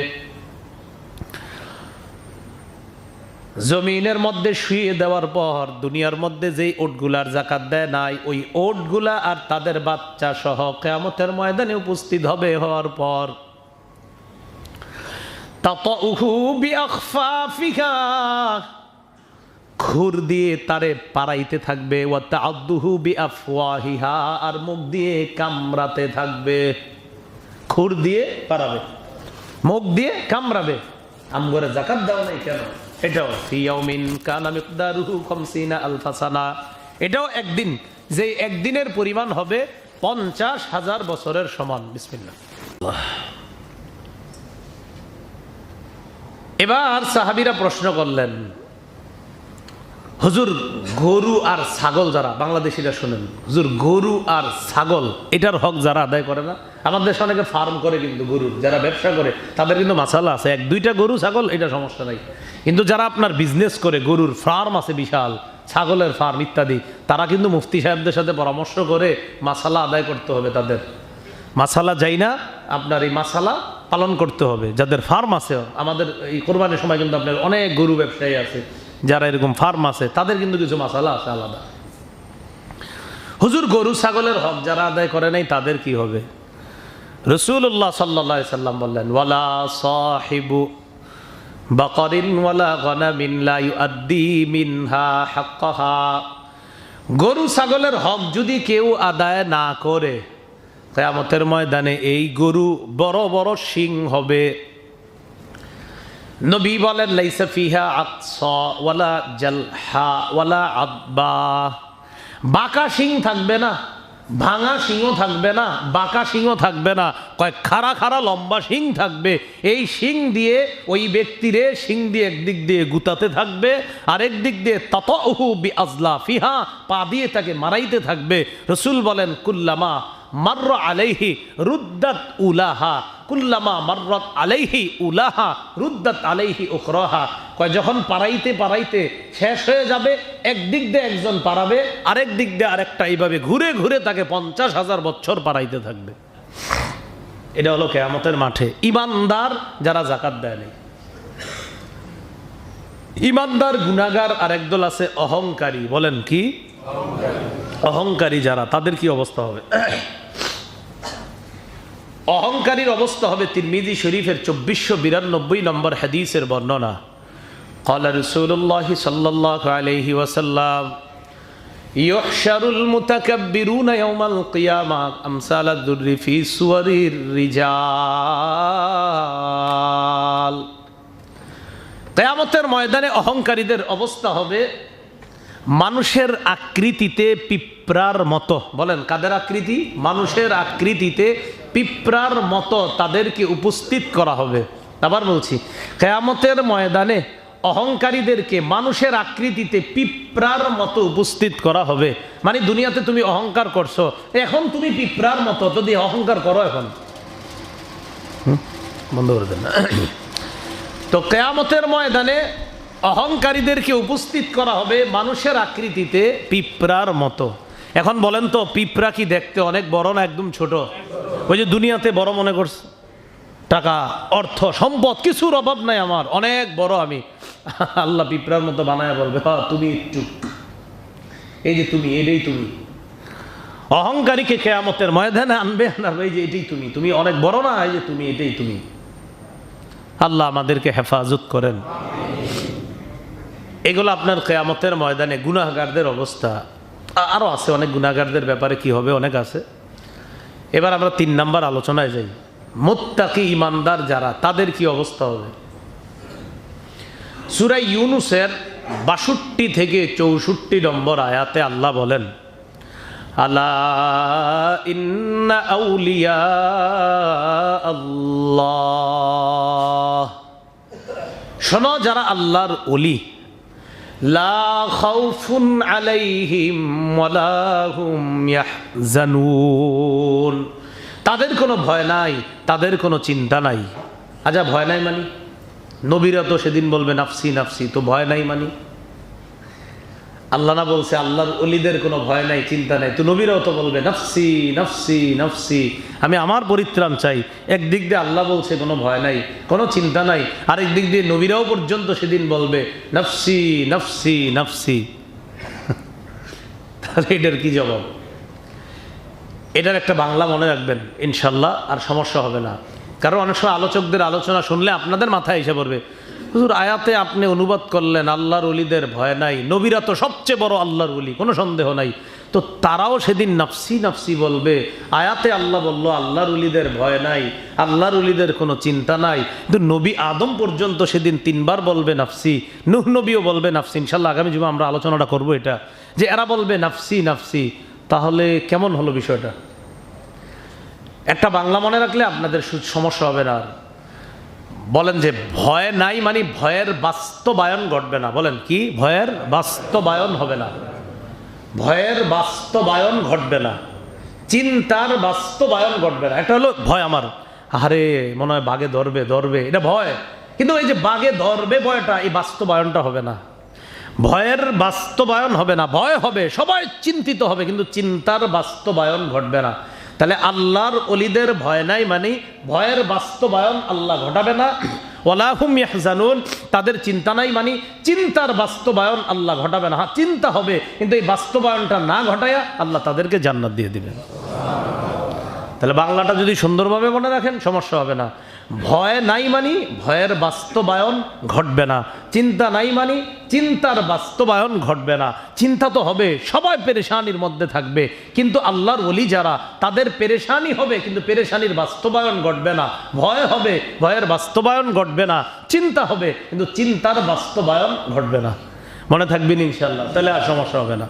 জমিনের মধ্যে শুয়ে দেওয়ার পর দুনিয়ার মধ্যে যেই ওটগুলার যাকাত দেয় নাই, ওই ওটগুলা আর তাদের বাচ্চা সহ কিয়ামতের ময়দানে উপস্থিত হবে। হওয়ার পর তাতাউহু বিআখফাফিহা, খুর দিয়ে তারে পারাইতে থাকবে। ওয়া তাআদ্দুহু বিআফওয়াহিহা, আর মুখ দিয়ে কামড়াতে থাকবে। খুর দিয়ে পারাবে, মুখ দিয়ে কামড়াবে। আমগরে যাকাত দাও নাই কেন? এটাও ফি ইয়াউমিন কানা মিকদারুহু 50 আলফা সানা, এটাও একদিন, যে একদিনের পরিমাণ হবে 50,000 বছরের সমান। বিসমিল্লাহ। এবার সাহাবীরা প্রশ্ন করলেন, হুজুর গরু আর ছাগল, যারা বাংলাদেশিরা শুনেন, হুজুর গরু আর ছাগল এটার হক যারা আদায় করে না, আমাদের দেশে অনেকে ফার্ম করে, কিন্তু গরুর যারা ব্যবসা করে তাদের কিন্তু মাসালা আছে, 1-2টা গরু ছাগল এটা সমস্যা নাই। কিন্তু যারা আপনার বিজনেস করে, গরুর ফার্ম আছে বিশাল, ছাগলের ফার্ম ইত্যাদি, তারা কিন্তু মুফতি সাহেবদের সাথে পরামর্শ করে মাসালা আদায় করতে হবে। তাদের মাসালা যাই না, আপনার এই মাসালা পালন করতে হবে। যাদের ফার্ম আছে, আমাদের এই কোরবানির সময় কিন্তু আপনার অনেক গরু ব্যবসায়ী আছে, যারা এরকম ফার্ম আছে, তাদের কিন্তু কিছু মাসালা আছে আলাদা। হুজুর গরু ছাগলের হক যারা আদায় করে নাই তাদের কি হবে? রাসূলুল্লাহ সাল্লাল্লাহু আলাইহি সাল্লাম বললেন, ওয়ালা সাহিবু বাকারিন ওয়ালা গনামিন লা ইউআদ্দি মিনহা হাক্কাহা, গরু ছাগলের হক যদি কেউ আদায় না করে, কিয়ামতের ময়দানে এই গরু বড় বড় শিং হবে। নবী বলেন, লাইসা ফিহা আকসা ওয়ালা জালহা ওয়ালা আদবা, বাঁকা শিং থাকবে না, ভাঙা শিংও থাকবে না, বাঁকা শিংও থাকবে না, কয়েক খাড়া খাড়া লম্বা শিং থাকবে। এই শিং দিয়ে ওই ব্যক্তিরে শিং দিয়ে একদিক দিয়ে গুতাতে থাকবে, আর একদিক দিয়ে তাতাউহু বিআজলাফিহা, পা দিয়ে তাকে মারাইতে থাকবে। রাসূল বলেন, কুল্লামা মারর আলাইহি রুদ্দাত উলাহা, কুল্লামা মাররাত আলাইহি উলাহা রুদ্দাত আলাইহি উখরাহা, কয় যখন পারাইতে পারাইতে শেষ হয়ে যাবে, একদিক দিয়ে একজন পারাবে, আরেক দিক দিয়ে আরেকটা, এইভাবে ঘুরে ঘুরে তাকে 50,000 বছর পারাইতে থাকবে। এটা হলো কিয়ামতের মাঠে ইমানদার যারা যাকাত দেয় নাই। ইমানদার গুনাহগার আরেক দল আছে অহংকারী। বলেন কি? অহংকারী যারা, তাদের কি অবস্থা হবে? অহংকারীর অবস্থা হবে তিরমিজি শরীফের 2492 নম্বর হাদিসের বর্ণনা। ক্বালা রাসূলুল্লাহ সাল্লাল্লাহু আলাইহি ওয়াসাল্লাম, ইউহশারুল মুতাকাব্বিরুনা ইয়াওমাল কিয়ামাহ আমসালাদ দুররি ফি সুওয়ারির রিজাল, কিয়ামতের ময়দানে অহংকারীদের অবস্থা হবে মানুষের আকৃতিতে পিঁপড়ার মতো। বলেন কাদের আকৃতি? মানুষের আকৃতিতে পিঁপড়ার মতো তাদেরকে উপস্থিত করা হবে। আবার বলছি, কিয়ামতের ময়দানে অহংকারীদেরকে মানুষের আকৃতিতে পিঁপড়ার মতো উপস্থিত করা হবে। মানে দুনিয়াতে তুমি অহংকার করছো, এখন তুমি পিঁপড়ার মতো যদি অহংকার করো, এখন বন্ধ করে দেন না। তো কিয়ামতের ময়দানে অহংকারীদেরকে উপস্থিত করা হবে মানুষের আকৃতিতে পিঁপড়ার মতো। এখন বলেন তো, পিঁপড়া কি দেখতে অনেক বড় না একদম ছোট? ওই যে দুনিয়াতে বড় মনে করছে, টাকা অর্থ সম্পদ কিছুর অভাব নাই আমার, অনেক বড় আমি, আল্লাহ পিঁপড়ার মতো বানায় বলবে, হ্যাঁ তুমি একটু, এই যে তুমি, এটাই তুমি। অহংকারীকে কিয়ামতের ময়দানে আনবে, আনার এই যে এটাই তুমি, তুমি অনেক বড় না, এই যে তুমি, এটাই তুমি। আল্লাহ আমাদেরকে হেফাজত করেন। এগুলো আপনার কিয়ামতের ময়দানে গুনাহগারদের অবস্থা। আরও আছে অনেক গুনাহগারদের ব্যাপারে কি হবে, অনেক আছে। এবার আমরা 3 নাম্বার আলোচনায় যাই। মুত্তাকি ইমানদার যারা, তাদের কি অবস্থা হবে? সূরা ইউনূসের ৬২ থেকে ৬৪ নম্বর আয়াতে আল্লাহ বলেন, আলা ইন্না আউলিয়া আল্লাহ, শোনো যারা আল্লাহর ওলি, লা খাউফুন আলাইহিম ওয়ালা হুম ইয়াহজানুন, তাদের কোনো ভয় নাই, তাদের কোনো চিন্তা নাই। আচ্ছা ভয় নাই মানি? নবীরা তো সেদিন বলবে নাফসি নাফসি, তো ভয় নাই মানি? আল্লাহ না বলছে আল্লাহর ওলিদের কোনো ভয় নাই, চিন্তা নাই, তো নবীরাও তো বলবে নাফসি নাফসি নাফসি, আমি আমার পরিত্রাণ চাই। একদিক দিয়ে আল্লাহ বলছে কোনো ভয় নাই, কোনো চিন্তা নাই, আরেক দিক দিয়ে নবীরাও পর্যন্ত সেদিন বলবে নাফসি নাফসি নাফসি। তাহলে এটার কি জবাব? এটার একটা বাংলা মনে রাখবেন ইনশাল্লাহ, আর সমস্যা হবে না। কারণ অনেক সময় আলোচকদের আলোচনা শুনলে আপনাদের মাথায় এসে পড়বে, হুজুর আয়াতে আপনি অনুবাদ করলেন আল্লাহর ওলিদের ভয় নাই, নবীরা তো সবচেয়ে বড় আল্লাহর ওলি, কোনো সন্দেহ নাই, তো তারাও সেদিন নাফসি নাফসি বলবে। আয়াতে আল্লাহ বলল আল্লাহর ওলিদের ভয় নাই, আল্লাহর ওলিদের কোনো চিন্তা নাই, কিন্তু নবী আদম পর্যন্ত সেদিন 3 বার বলবে নাফসি, নূহ নবীও বলবে নাফসি। ইনশাল্লাহ আগামী জুমা আমরা আলোচনাটা করব এটা, যে এরা বলবে নাফসি নাফসি। তাহলে কেমন হলো বিষয়টা? একটা বাংলা মনে রাখলে আপনাদের সমস্যা হবে না। আর বলেন যে ভয় নাই মানে ভয়ের বাস্তবায়ন ঘটবে না। বলেন কি? ভয়ের বাস্তবায়ন হবে না, ভয়ের বাস্তবায়ন ঘটবে না, চিন্তার বাস্তবায়ন ঘটবে না। একটা হলো ভয় আমার, আরে মনে হয় বাঘে ধরবে ধরবে, এটা ভয়, কিন্তু এই যে বাঘে ধরবে ভয়টা, এই বাস্তবায়নটা হবে না, ভয়ের বাস্তবায়ন হবে না। ভয় হবে, সবাই চিন্তিত হবে, কিন্তু চিন্তার বাস্তবায়ন ঘটবে না। তাহলে আল্লাহর ওলিদের ভয় নাই মানে ভয়ের বাস্তবায়ন আল্লাহ ঘটাবে না। ওয়ালা হুম ইয়াহজানুন, তাদের চিন্তা নাই মানে চিন্তার বাস্তবায়ন আল্লাহ ঘটাবে না। হ্যাঁ চিন্তা হবে, কিন্তু এই বাস্তবায়নটা না ঘটায়া আল্লাহ তাদেরকে জান্নাত দিয়ে দিবেন। তাহলে বাংলাটা যদি সুন্দরভাবে মনে রাখেন সমস্যা হবে না। ভয় নাই মানে ভয়ের বাস্তবায়ন ঘটবে না, চিন্তা নাই মানে চিন্তার বাস্তবায়ন ঘটবে না। চিন্তা তো হবে, সবাই পেরেশানির মধ্যে থাকবে, কিন্তু আল্লাহর ওলি যারা, তাদের পেরেশানি হবে কিন্তু পেরেশানির বাস্তবায়ন ঘটবে না। ভয় হবে, ভয়ের বাস্তবায়ন ঘটবে না। চিন্তা হবে, কিন্তু চিন্তার বাস্তবায়ন ঘটবে না। মনে থাকবেন ইনশাল্লাহ, তাহলে আর সমস্যা হবে না।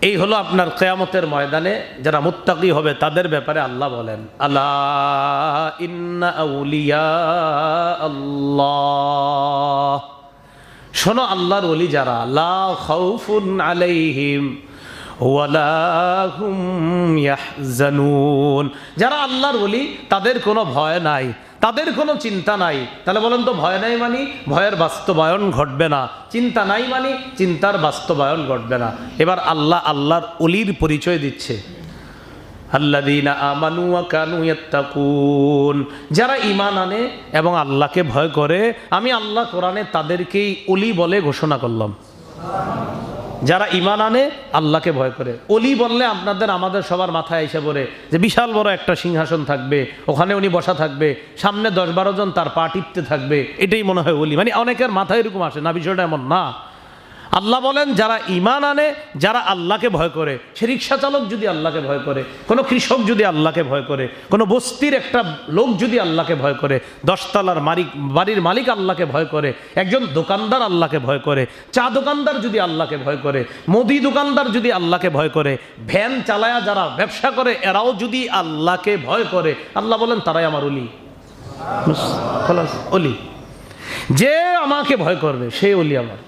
এই হলো আপনার কিয়ামতের ময়দানে যারা মুত্তাকি হবে তাদের ব্যাপারে আল্লাহ বলেন, আলা ইন্না আউলিয়া আল্লাহ, শোনো আল্লাহর ওলি যারা, লা খাউফুন আলাইহিম ওয়ালা হুম ইয়াহজানুন, যারা আল্লাহর ওলি তাদের কোনো ভয় নাই, তাদের কোনো চিন্তা নাই। তাহলে বলেন তো ভয় নাই মানে ভয়ের বাস্তবায়ন ঘটবে না, চিন্তা নাই মানে চিন্তার বাস্তবায়ন ঘটবে না। এবার আল্লাহ আল্লাহর ওলির পরিচয় দিচ্ছে, আল্লাযীনা আমানু ওয়া কানু ইয়াত্তাকুন, যারা ঈমান আনে এবং আল্লাহকে ভয় করে। আমি আল্লাহ কোরআনে তাদেরকেই ওলি বলে ঘোষণা করলাম। যারা ঈমান আনে, আল্লাহকে ভয় করে। ওলি বললে আপনাদের আমাদের সবার মাথায় এসে পড়ে যে বিশাল বড় একটা সিংহাসন থাকবে, ওখানে উনি বসা থাকবে, সামনে 10-12 জন তার পা টিপতে থাকবে, এটাই মনে হয় ওলি। মানে অনেকের মাথায় এরকম আসে না, বিষয়টা এমন না। আল্লাহ বলেন যারা ঈমান আনে, যারা আল্লাহকে ভয় করে। সে রিক্সা চালক যদি আল্লাহকে ভয় করে, কোনো কৃষক যদি আল্লাহকে ভয় করে, কোনো বস্তির একটা লোক যদি আল্লাহকে ভয় করে, 10 তলার বাড়ির মালিক আল্লাহকে ভয় করে, একজন দোকানদার আল্লাহকে ভয় করে, চা দোকানদার যদি আল্লাহকে ভয় করে, মুদি দোকানদার যদি আল্লাহকে ভয় করে, ভ্যান চালায়া যারা ব্যবসা করে এরাও যদি আল্লাহকে ভয় করে, আল্লাহ বলেন তারাই আমার ওলি। ওলি যে আমাকে ভয় করবে সে ওলি আমার।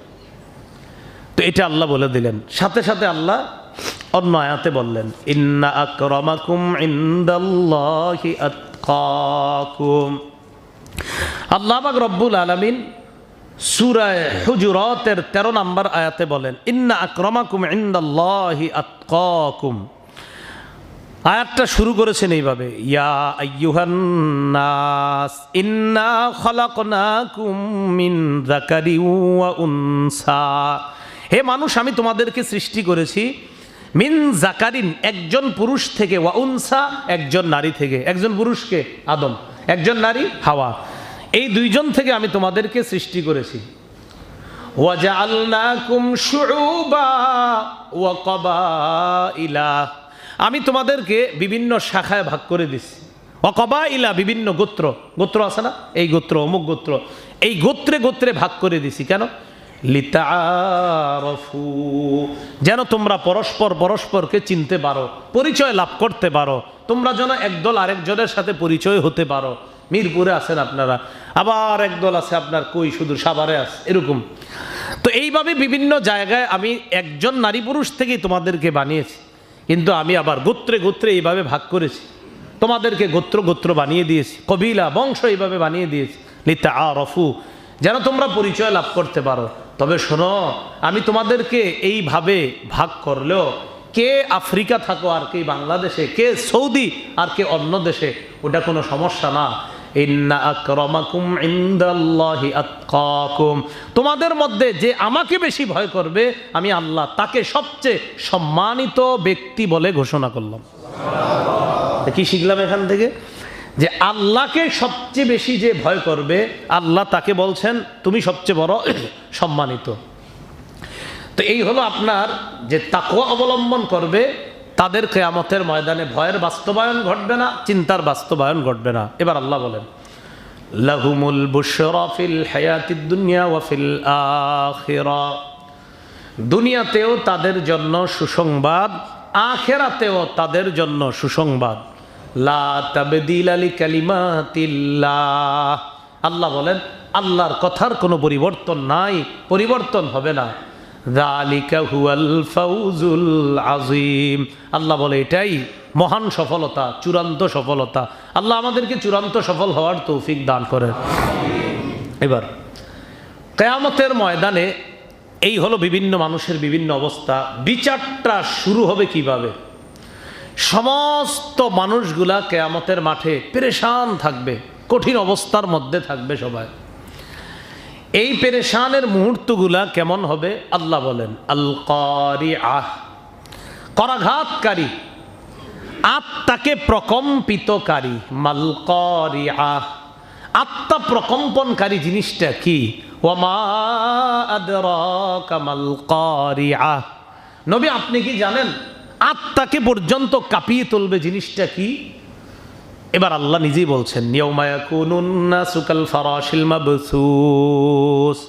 তো এটা আল্লাহ বলে দিলেন। সাথে সাথে আল্লাহ অন্য আয়াতে বললেন, ইন্না আকরামাকুম ইনদাল্লাহি আতকাকুম। আল্লাহ পাক রব্বুল আলামিন সূরা হুজুরাতের 13 নম্বর আয়াতে বলেন, ইন্না আকরামাকুম ইনদাল্লাহি আতকাকুম। আয়াতটা শুরু করেছেন এইভাবে, ইয়া আইয়ুহান নাস ইন্না খালাকনাকুম মিন যাকারিন ওয়া উনসা। হে মানুষ, আমি তোমাদেরকে সৃষ্টি করেছি মিন জাকারিন, একজন পুরুষ থেকে, ওয়া উনসা, একজন নারী থেকে। একজন পুরুষকে আদম, একজন নারী হাওয়া, এই দুইজন থেকে আমি তোমাদেরকে সৃষ্টি করেছি। ওয়া জাআলনাকুম শুউবা ওয়া ক্বাবাইলা, আমি তোমাদেরকে বিভিন্ন শাখায় ভাগ করে দিছি। ওয়া ক্বাবাইলা, বিভিন্ন গোত্র, গোত্র আছে না, এই গোত্র অমুক গোত্র, এই গোত্রে গোত্রে ভাগ করে দিছি। কেন? লিতাআরাফু, যেন তোমরা পরস্পর পরস্পরকে চিনতে পারো, পরিচয় লাভ করতে পারো, তোমরা যেন একদল আরেকজনের সাথে পরিচয় হতে পারো। মিরপুরে আছেন আপনারা, আবার একদল আছে আপনার কই সুদূর সাভারে আছে, এরকম। তো এইভাবে বিভিন্ন জায়গায় আমি একজন নারী পুরুষ থেকেই তোমাদেরকে বানিয়েছি, কিন্তু আমি আবার গোত্রে গোত্রে এইভাবে ভাগ করেছি, তোমাদেরকে গোত্র গোত্র বানিয়ে দিয়েছি, কবিলা বংশ এইভাবে বানিয়ে দিয়েছি। লিতাআরাফু, যেন তোমরা পরিচয় লাভ করতে পারো। তবে শোনো, আমি তোমাদেরকে এইভাবে ভাগ করলেও কে আফ্রিকা থাকো আর কে বাংলাদেশে, কে সৌদি আর কে অন্য দেশে, ওটা কোনো সমস্যা না। ইন্না আকরামাকুম ইনদাল্লাহি আতকাকুম, তোমাদের মধ্যে যে আমাকে বেশি ভয় করবে আমি আল্লাহ তাকে সবচেয়ে সম্মানিত ব্যক্তি বলে ঘোষণা করলাম। কি শিখলাম এখান থেকে? যে আল্লাহকে সবচেয়ে বেশি যে ভয় করবে আল্লাহ তাকে বলছেন তুমি সবচেয়ে বড় সম্মানিত। তো এই হলো আপনার যে তাকওয়া অবলম্বন করবে তাদের কিয়ামতের ময়দানে ভয়ের বাস্তবায়ন ঘটবে না, চিন্তার বাস্তবায়ন ঘটবে না। এবার আল্লাহ বলেন, লাহুমুল বুশরা ফিল হায়াতিদ দুনিয়া ওয়া ফিল আখিরা, দুনিয়াতেও তাদের জন্য সুসংবাদ, আখিরাতেও তাদের জন্য সুসংবাদ। লা তাবদীলা লিকালিমাতিল্লাহ, আল্লাহ বলেন আল্লাহর কথার কোনো পরিবর্তন নাই, পরিবর্তন হবে না। যালিকা হুয়াল ফাউজুল আযীম, আল্লাহ বলে এটাই মহান সফলতা, চূড়ান্ত সফলতা। আল্লাহ আমাদেরকে চূড়ান্ত সফল হওয়ার তৌফিক দান করেন। এবার কিয়ামতের ময়দানে এই হলো বিভিন্ন মানুষের বিভিন্ন অবস্থা। বিচারটা শুরু হবে কিভাবে? সমস্ত মানুষগুলা কিয়ামতের মাঠে পেরেশান থাকবে, কঠিন অবস্থার মধ্যে থাকবে সবাই। এই পেরেশানের মুহূর্তগুলা কেমন হবে? আল্লাহ বলেন আল কারিআহ, করাঘাতকারী, আত্মাকে প্রকম্পিতকারী। মাল কারিআহ, আত্মা প্রকম্পনকারী জিনিসটা কি? ওয়া মা আদরাকা মাল কারিআহ, নবী আপনি কি জানেন আত্মাকে পর্যন্ত কাঁপিয়ে তুলবে জিনিসটা কি? এবার আল্লাহ নিজেই বলছেন, ইয়াউমা ইয়াকুনুন নাসু কাল ফারাশিল মাবসুস,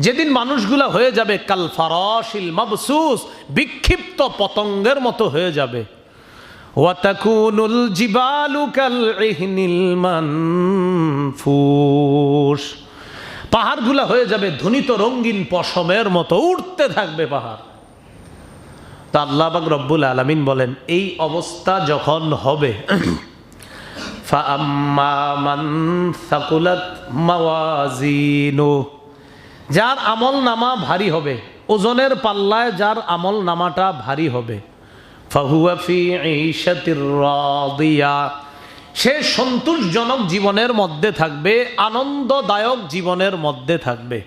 যেদিন মানুষগুলা হয়ে যাবে কাল ফারাশিল মাবসুস, বিক্ষিপ্ত পতঙ্গের মতো হয়ে যাবে। ওয়া তাকুনুল জিবালু কাল ইহনিল মানফুস, পাহাড়গুলা হয়ে যাবে ধ্বনিত রঙিন পশমের মতো, উঠতে থাকবে পাহাড়। তা আল্লাহ পাক রব্বুল আলামিন বলেন এই অবস্থা যখন হবে, ফাআম্মা মান সাকুলাত মাওয়াজিনু, যার আমল নামা ভারী হবে, ওজনের পাল্লায় যার আমল নামাটা ভারী হবে, ফাহুয়া ফি ঈশাতির রাদিয়া, সে সন্তোষজনক জীবনের মধ্যে থাকবে, আনন্দদায়ক জীবনের মধ্যে থাকবে।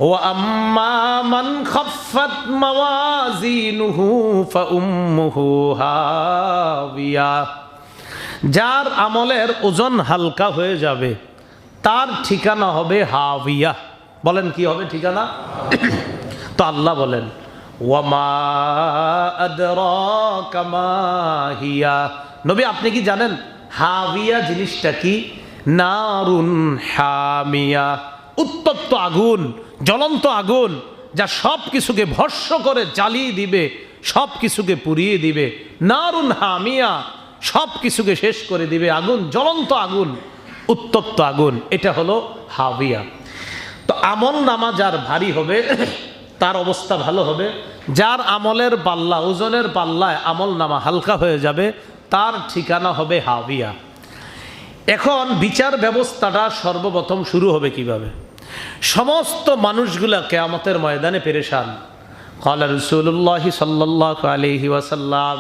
ওয়া আম্মা মান খাফফাত মাওয়াজিনুহু ফাউম্মুহু হাবিয়া, যার আমলের ওজন হালকা হয়ে যাবে তার ঠিকানা হবে হাবিয়া। বলেন কি হবে ঠিকানা? তো আল্লাহ বলেন ওয়া মা আদরাকা মা হিয়া, নবী আপনি কি জানেন হাবিয়া জিনিসটা কি? নারুন হামিয়া, উত্তপ্ত আগুন, জ্বলন্ত আগুন, যা সব কিছুকে ভস্ম করে জ্বালিয়ে দিবে, সব কিছুকে পুড়িয়ে দিবে। নারুন হামিয়া, সব কিছুকে শেষ করে দিবে আগুন, জ্বলন্ত আগুন, উত্তপ্ত আগুন, এটা হলো হাবিয়া। আমল নামা যার ভারী হবে তার অবস্থা ভালো হবে, যার আমলের পাল্লা ওজনের পাল্লায় আমল নামা হালকা হয়ে যাবে তার ঠিকানা হবে হাবিয়া। এখন বিচার ব্যবস্থাটা সর্বপ্রথম শুরু হবে কিভাবে? সমস্ত মানুষগুলা কিয়ামতের ময়দানে পেরেশান। ক্বালা রাসূলুল্লাহ সাল্লাল্লাহু আলাইহি ওয়াসাল্লাম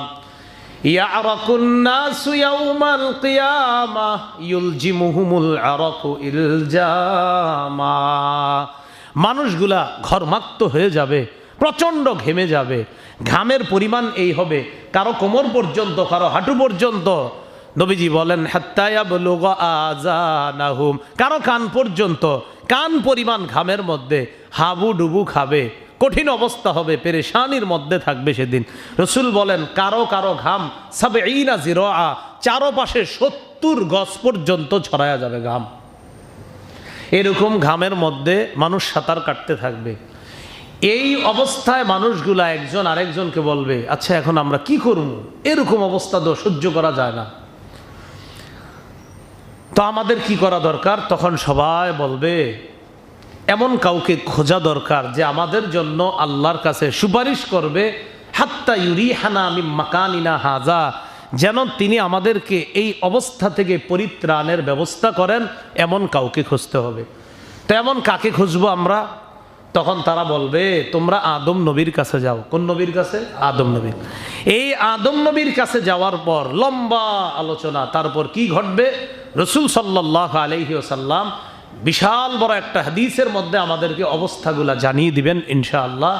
ইয়ারাকুন নাসু ইয়াউমাল কিয়ামাহ ইউলজিমুহুমুল আরাকু ইলজামা। মানুষগুলা ঘর্মাক্ত হয়ে যাবে, প্রচণ্ড ঘেমে যাবে। ঘামের পরিমাণ এই হবে কারো কোমর পর্যন্ত, কারো হাঁটু পর্যন্ত। নবীজি বলেন হাত্তা ইয়াবলুগা আযানাহুম, কারো কান পর্যন্ত। কান পরিমাণ ঘামের মধ্যে হাবু ডুবু খাবে, কঠিন অবস্থা হবে, পেরেশানির মধ্যে থাকবে সেদিন। রসুল বলেন কারো কারো ঘাম সাবঈনা জিরআ, চারপাশে 70 গজ পর্যন্ত ছড়ায়া যাবে ঘাম। এরকম ঘামের মধ্যে মানুষ সাঁতার কাটতে থাকবে। এই অবস্থায় মানুষগুলা একজন আরেকজনকে বলবে আচ্ছা এখন আমরা কি করব, এরকম অবস্থা তো সহ্য করা যায় না, তো আমাদের কি করা দরকার? তখন সবাই বলবে এমন কাউকে খোঁজা দরকার যে আমাদের জন্য আল্লাহর কাছে সুপারিশ করবে, হাত্তা ইউরিহানা মিন মাকানিনা হাযা, যেন তিনি আমাদেরকে এই অবস্থা থেকে পরিত্রাণের ব্যবস্থা করেন, এমন কাউকে খুঁজতে হবে। তো এমন কাকে খুঁজবো আমরা? তখন তারা বলবে তোমরা আদম নবীর কাছে যাও। কোন নবীর কাছে? আদম নবী। এই আদম নবীর কাছে যাওয়ার পর লম্বা আলোচনা, তারপর কি ঘটবে রাসূল সাল্লাল্লাহু আলাইহি ওয়াসাল্লাম বিশাল বড় একটা হাদিসের মধ্যে আমাদেরকে অবস্থাগুলা জানিয়ে দিবেন ইনশাআল্লাহ।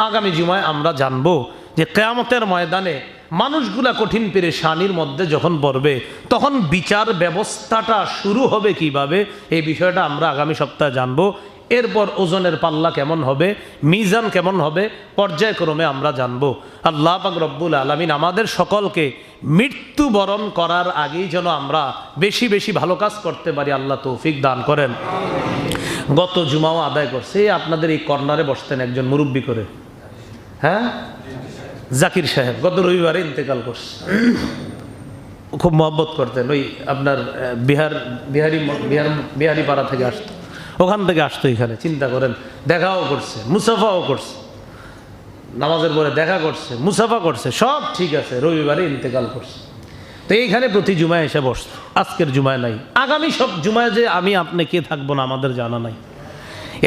আগামী জুমায় আমরা জানবো যে কিয়ামতের ময়দানে মানুষগুলা কঠিন পেরেশানির মধ্যে যখন পড়বে তখন বিচার ব্যবস্থাটা শুরু হবে কিভাবে, এই বিষয়টা আমরা আগামী সপ্তাহে জানবো। এরপর ওজনের পাল্লা কেমন হবে, মিজান কেমন হবে, পর্যায়ক্রমে আমরা জানবো। আল্লাহ পাক রব্বুল আলামিন আমাদের সকলকে মৃত্যুবরণ করার আগেই যেন আমরা বেশি বেশি ভালো কাজ করতে পারি, আল্লাহ তৌফিক দান করেন। গত জুমাও আদায় করছে, আপনাদের এই কর্নারে বসতেন একজন মুরব্বী করে, হ্যাঁ জাকির সাহেব, গত রবিবারে ইন্তেকাল করছে। খুব মহব্বত করতেন, ওই আপনার বিহারি পাড়া থেকে আসতো, ওখান থেকে আসতো এখানে। চিন্তা করেন, দেখাও করছে, মুসাফাও করছে, নামাজের পরে দেখা করছে, মুসাফা করছে, সব ঠিক আছে, রবিবারে ইন্তেকাল করছে। তো এইখানে প্রতি জুমায় এসে বসত, আজকের জুমায় নাই। আগামী সব জুমায় যে আমি আপনি কে থাকবো না আমাদের জানা নাই।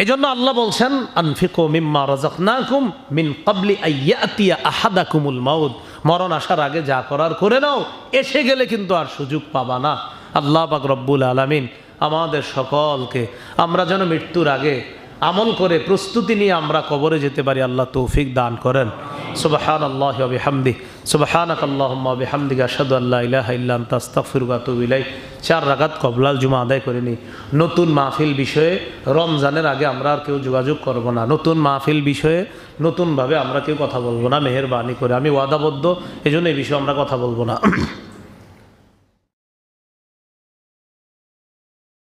এজন্য আল্লাহ বলছেন আনফিকু মিম্মা রাযাকনাকুম মিন ক্বাবলি আইয়াতিয়া আহাদাকুমুল মাউত, মরণ আসার আগে যা করার করে নাও, এসে গেলে কিন্তু আর সুযোগ পাবা না। আল্লাহ পাক রব্বুল আলামিন আমাদের সকলকে আমরা যেন মৃত্যুর আগে আমল করে প্রস্তুতি নিয়ে আমরা কবরে যেতে পারি, আল্লাহ তৌফিক দান করেন। সুবহানাল্লাহি ওয়া বিহামদিহি, সুবহানাকাল্লাহুম্মা ওয়া বিহামদিকা আশহাদু আল্লা ইলাহা ইল্লা আনতা আস্তাগফিরুকা ওয়া আতুবু ইলাইক। 4 রাকাত কবলাল জুমা আদায় করে নিই। নতুন মাহফিল বিষয়ে রমজানের আগে আমরা আর কেউ যোগাযোগ করব না। নতুন মাহফিল বিষয়ে নতুনভাবে আমরা কেউ কথা বলবো না, মেহেরবানি করে। আমি ওয়াদাবদ্ধ, এজন্য এই বিষয়ে আমরা কথা বলবো না।